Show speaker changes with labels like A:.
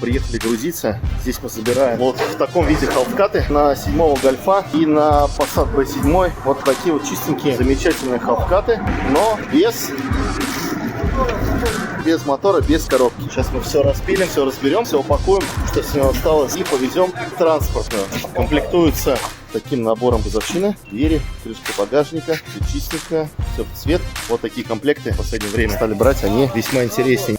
A: Приехали грузиться. Здесь мы собираем вот в таком виде халфкаты на 7-го Гольфа и на Passat B7. Вот такие вот чистенькие, замечательные халфкаты, но без мотора, без коробки. Сейчас мы все распилим, все разберем, все упакуем, что с него осталось, и повезем в транспортную. Комплектуется таким набором газовщины, двери, крышка багажника, все чистенько, все в цвет. Вот такие комплекты в последнее время стали брать, они весьма интереснее.